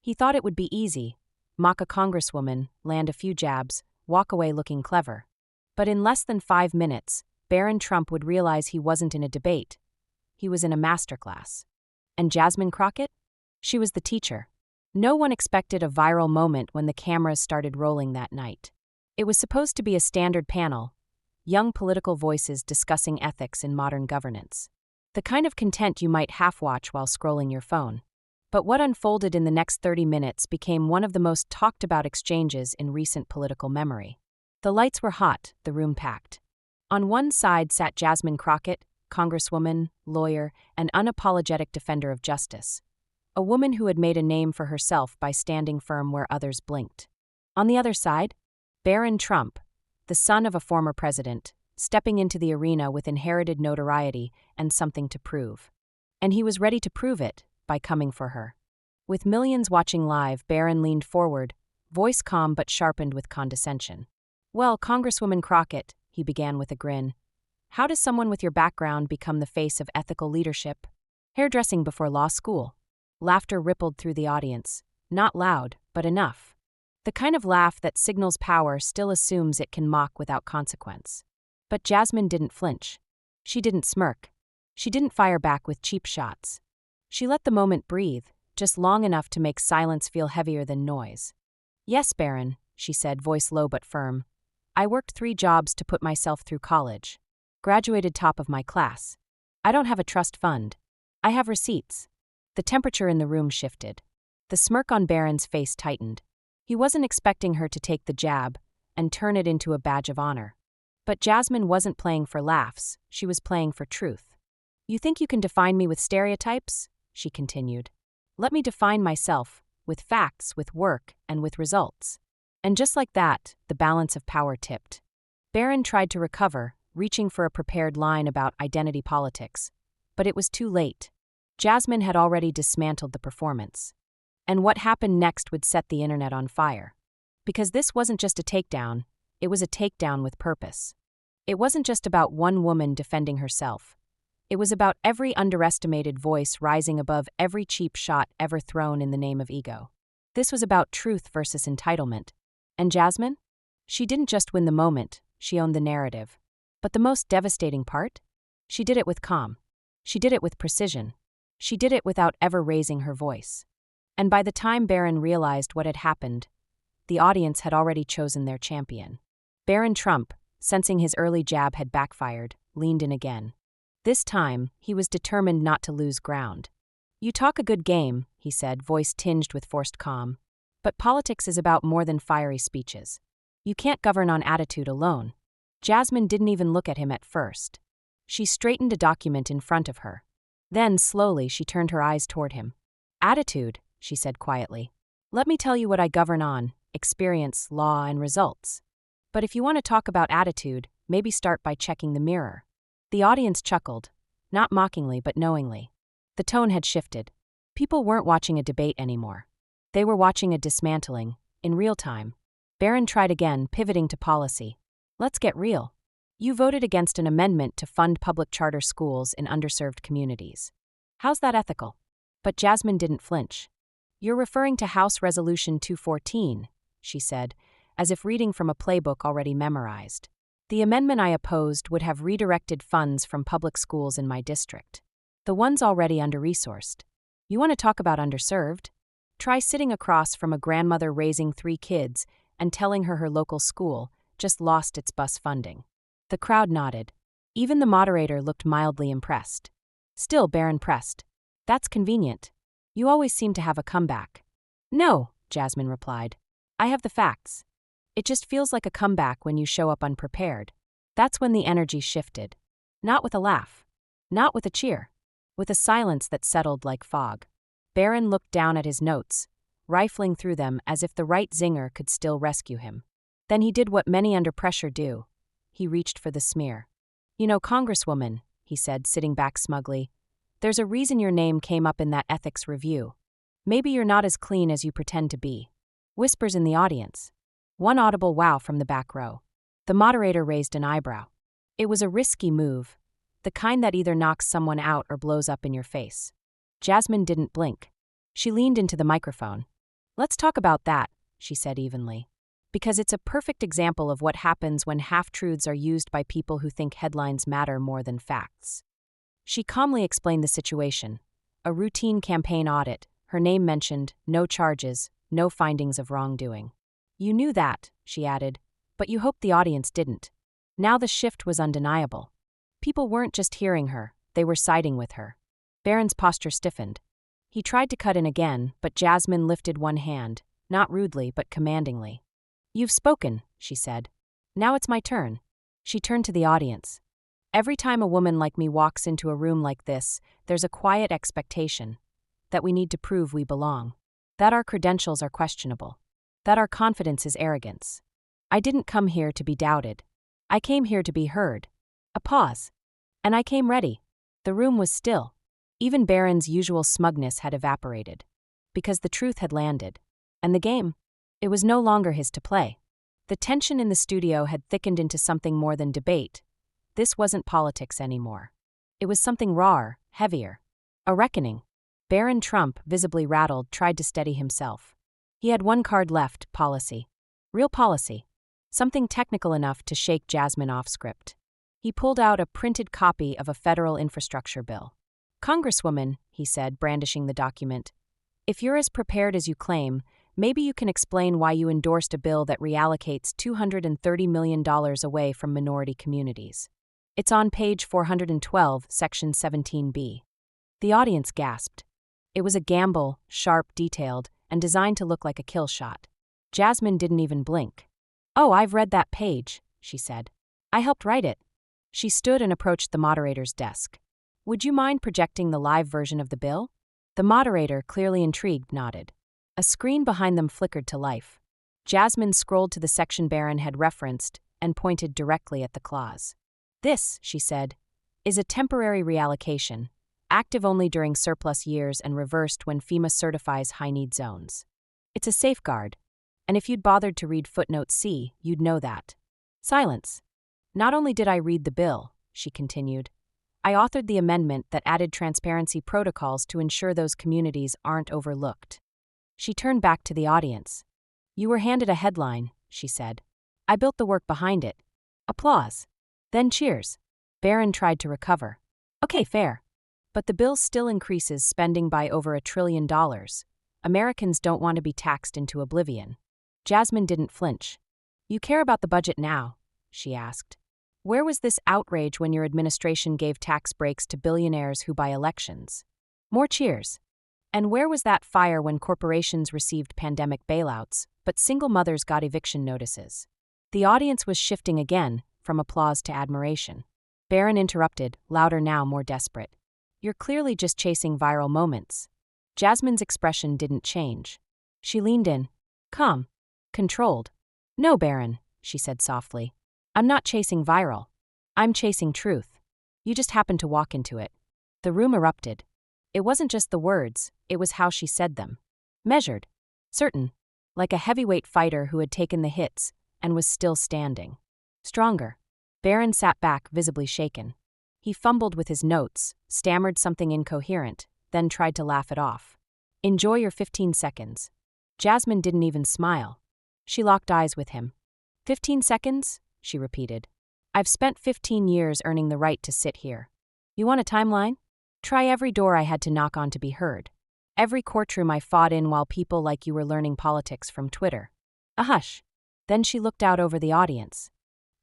He thought it would be easy: mock a congresswoman, land a few jabs, walk away looking clever. But in less than 5 minutes, Barron Trump would realize he wasn't in a debate. He was in a masterclass. And Jasmine Crockett? She was the teacher. No one expected a viral moment when the cameras started rolling that night. It was supposed to be a standard panel: young political voices discussing ethics in modern governance. The kind of content you might half-watch while scrolling your phone. But what unfolded in the next 30 minutes became one of the most talked-about exchanges in recent political memory. The lights were hot, the room packed. On one side sat Jasmine Crockett, congresswoman, lawyer, and unapologetic defender of justice. A woman who had made a name for herself by standing firm where others blinked. On the other side, Barron Trump, the son of a former president, stepping into the arena with inherited notoriety and something to prove. And he was ready to prove it by coming for her. With millions watching live, Barron leaned forward, voice calm but sharpened with condescension. "Well, Congresswoman Crockett," he began with a grin, "how does someone with your background become the face of ethical leadership? Hairdressing before law school?" Laughter rippled through the audience, not loud, but enough. The kind of laugh that signals power still assumes it can mock without consequence. But Jasmine didn't flinch. She didn't smirk. She didn't fire back with cheap shots. She let the moment breathe, just long enough to make silence feel heavier than noise. "Yes, Barron," she said, voice low but firm. "I worked 3 jobs to put myself through college. Graduated top of my class. I don't have a trust fund. I have receipts." The temperature in the room shifted. The smirk on Barron's face tightened. He wasn't expecting her to take the jab and turn it into a badge of honor. But Jasmine wasn't playing for laughs, she was playing for truth. "You think you can define me with stereotypes?" she continued. "Let me define myself, with facts, with work, and with results." And just like that, the balance of power tipped. Barron tried to recover, reaching for a prepared line about identity politics. But it was too late. Jasmine had already dismantled the performance. And what happened next would set the internet on fire. Because this wasn't just a takedown, it was a takedown with purpose. It wasn't just about one woman defending herself. It was about every underestimated voice rising above every cheap shot ever thrown in the name of ego. This was about truth versus entitlement. And Jasmine? She didn't just win the moment, she owned the narrative. But the most devastating part? She did it with calm. She did it with precision. She did it without ever raising her voice. And by the time Barron realized what had happened, the audience had already chosen their champion. Barron Trump, sensing his early jab had backfired, leaned in again. This time, he was determined not to lose ground. "You talk a good game," he said, voice tinged with forced calm. "But politics is about more than fiery speeches. You can't govern on attitude alone." Jasmine didn't even look at him at first. She straightened a document in front of her. Then, slowly, she turned her eyes toward him. "Attitude," she said quietly. "Let me tell you what I govern on: experience, law, and results. But if you want to talk about attitude, maybe start by checking the mirror." The audience chuckled, not mockingly but knowingly. The tone had shifted. People weren't watching a debate anymore. They were watching a dismantling, in real time. Barron tried again, pivoting to policy. "Let's get real. You voted against an amendment to fund public charter schools in underserved communities. How's that ethical?" But Jasmine didn't flinch. "You're referring to House Resolution 214, she said, as if reading from a playbook already memorized. "The amendment I opposed would have redirected funds from public schools in my district. The ones already under-resourced. You want to talk about underserved? Try sitting across from a grandmother raising 3 kids and telling her local school just lost its bus funding." The crowd nodded. Even the moderator looked mildly impressed. Still, Barron pressed. "That's convenient. You always seem to have a comeback." "No," Jasmine replied. "I have the facts. It just feels like a comeback when you show up unprepared." That's when the energy shifted. Not with a laugh. Not with a cheer. With a silence that settled like fog. Barron looked down at his notes, rifling through them as if the right zinger could still rescue him. Then he did what many under pressure do. He reached for the smear. "You know, Congresswoman," he said, sitting back smugly, "there's a reason your name came up in that ethics review. Maybe you're not as clean as you pretend to be." Whispers in the audience. One audible wow from the back row. The moderator raised an eyebrow. It was a risky move, the kind that either knocks someone out or blows up in your face. Jasmine didn't blink. She leaned into the microphone. Let's talk about that, she said evenly. Because it's a perfect example of what happens when half-truths are used by people who think headlines matter more than facts. She calmly explained the situation. A routine campaign audit, her name mentioned, no charges, no findings of wrongdoing. You knew that, she added, but you hoped the audience didn't. Now the shift was undeniable. People weren't just hearing her, they were siding with her. Barron's posture stiffened. He tried to cut in again, but Jasmine lifted one hand, not rudely but commandingly. You've spoken, she said. Now it's my turn. She turned to the audience. Every time a woman like me walks into a room like this, there's a quiet expectation that we need to prove we belong, that our credentials are questionable, that our confidence is arrogance. I didn't come here to be doubted. I came here to be heard. A pause. And I came ready. The room was still. Even Barron's usual smugness had evaporated. Because the truth had landed. And the game? It was no longer his to play. The tension in the studio had thickened into something more than debate. This wasn't politics anymore. It was something rawer, heavier. A reckoning. Barron Trump, visibly rattled, tried to steady himself. He had one card left, policy. Real policy. Something technical enough to shake Jasmine off script. He pulled out a printed copy of a federal infrastructure bill. Congresswoman, he said, brandishing the document, if you're as prepared as you claim, maybe you can explain why you endorsed a bill that reallocates $230 million away from minority communities. It's on page 412, section 17B. The audience gasped. It was a gamble, sharp, detailed, and designed to look like a kill shot. Jasmine didn't even blink. Oh, I've read that page, she said. I helped write it. She stood and approached the moderator's desk. Would you mind projecting the live version of the bill? The moderator, clearly intrigued, nodded. A screen behind them flickered to life. Jasmine scrolled to the section Barron had referenced and pointed directly at the clause. This, she said, is a temporary reallocation, active only during surplus years and reversed when FEMA certifies high-need zones. It's a safeguard, and if you'd bothered to read footnote C, you'd know that. Silence. Not only did I read the bill, she continued, I authored the amendment that added transparency protocols to ensure those communities aren't overlooked. She turned back to the audience. You were handed a headline, she said. I built the work behind it. Applause. Then cheers. Barron tried to recover. Okay, fair. But the bill still increases spending by over $1 trillion. Americans don't want to be taxed into oblivion. Jasmine didn't flinch. You care about the budget now, she asked. Where was this outrage when your administration gave tax breaks to billionaires who buy elections? More cheers. And where was that fire when corporations received pandemic bailouts, but single mothers got eviction notices? The audience was shifting again, from applause to admiration. Barron interrupted, louder now, more desperate. You're clearly just chasing viral moments. Jasmine's expression didn't change. She leaned in. Calm. Controlled. No, Barron, she said softly. I'm not chasing viral. I'm chasing truth. You just happened to walk into it. The room erupted. It wasn't just the words, it was how she said them. Measured. Certain. Like a heavyweight fighter who had taken the hits and was still standing. Stronger. Barron sat back, visibly shaken. He fumbled with his notes, stammered something incoherent, then tried to laugh it off. Enjoy your 15 seconds. Jasmine didn't even smile. She locked eyes with him. 15 seconds? She repeated. I've spent 15 years earning the right to sit here. You want a timeline? Try every door I had to knock on to be heard. Every courtroom I fought in while people like you were learning politics from Twitter. A hush. Then she looked out over the audience.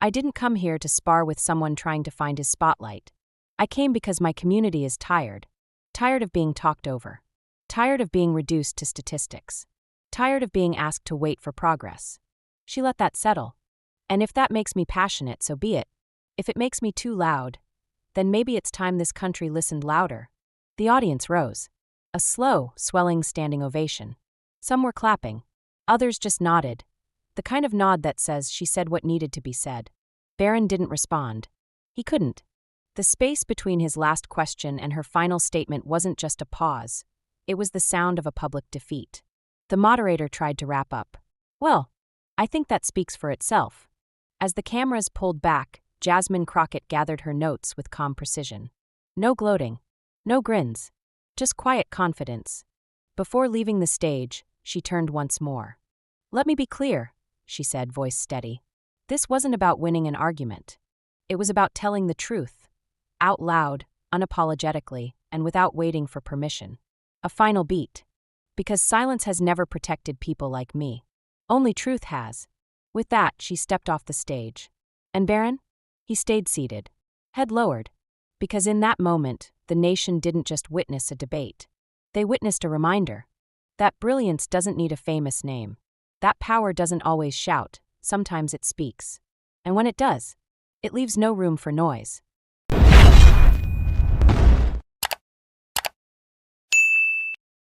I didn't come here to spar with someone trying to find his spotlight. I came because my community is tired. Tired of being talked over. Tired of being reduced to statistics. Tired of being asked to wait for progress. She let that settle. And if that makes me passionate, so be it. If it makes me too loud, then maybe it's time this country listened louder. The audience rose. A slow, swelling standing ovation. Some were clapping. Others just nodded. The kind of nod that says she said what needed to be said. Barron didn't respond. He couldn't. The space between his last question and her final statement wasn't just a pause. It was the sound of a public defeat. The moderator tried to wrap up. Well, I think that speaks for itself. As the cameras pulled back, Jasmine Crockett gathered her notes with calm precision. No gloating. No grins. Just quiet confidence. Before leaving the stage, She turned once more. "Let me be clear," she said, voice steady. "This wasn't about winning an argument. It was about telling the truth. Out loud, unapologetically, and without waiting for permission. A final beat. Because silence has never protected people like me. Only truth has." With that, she stepped off the stage. And Barron? He stayed seated, head lowered. Because in that moment, the nation didn't just witness a debate. They witnessed a reminder. That brilliance doesn't need a famous name. That power doesn't always shout, sometimes it speaks. And when it does, it leaves no room for noise.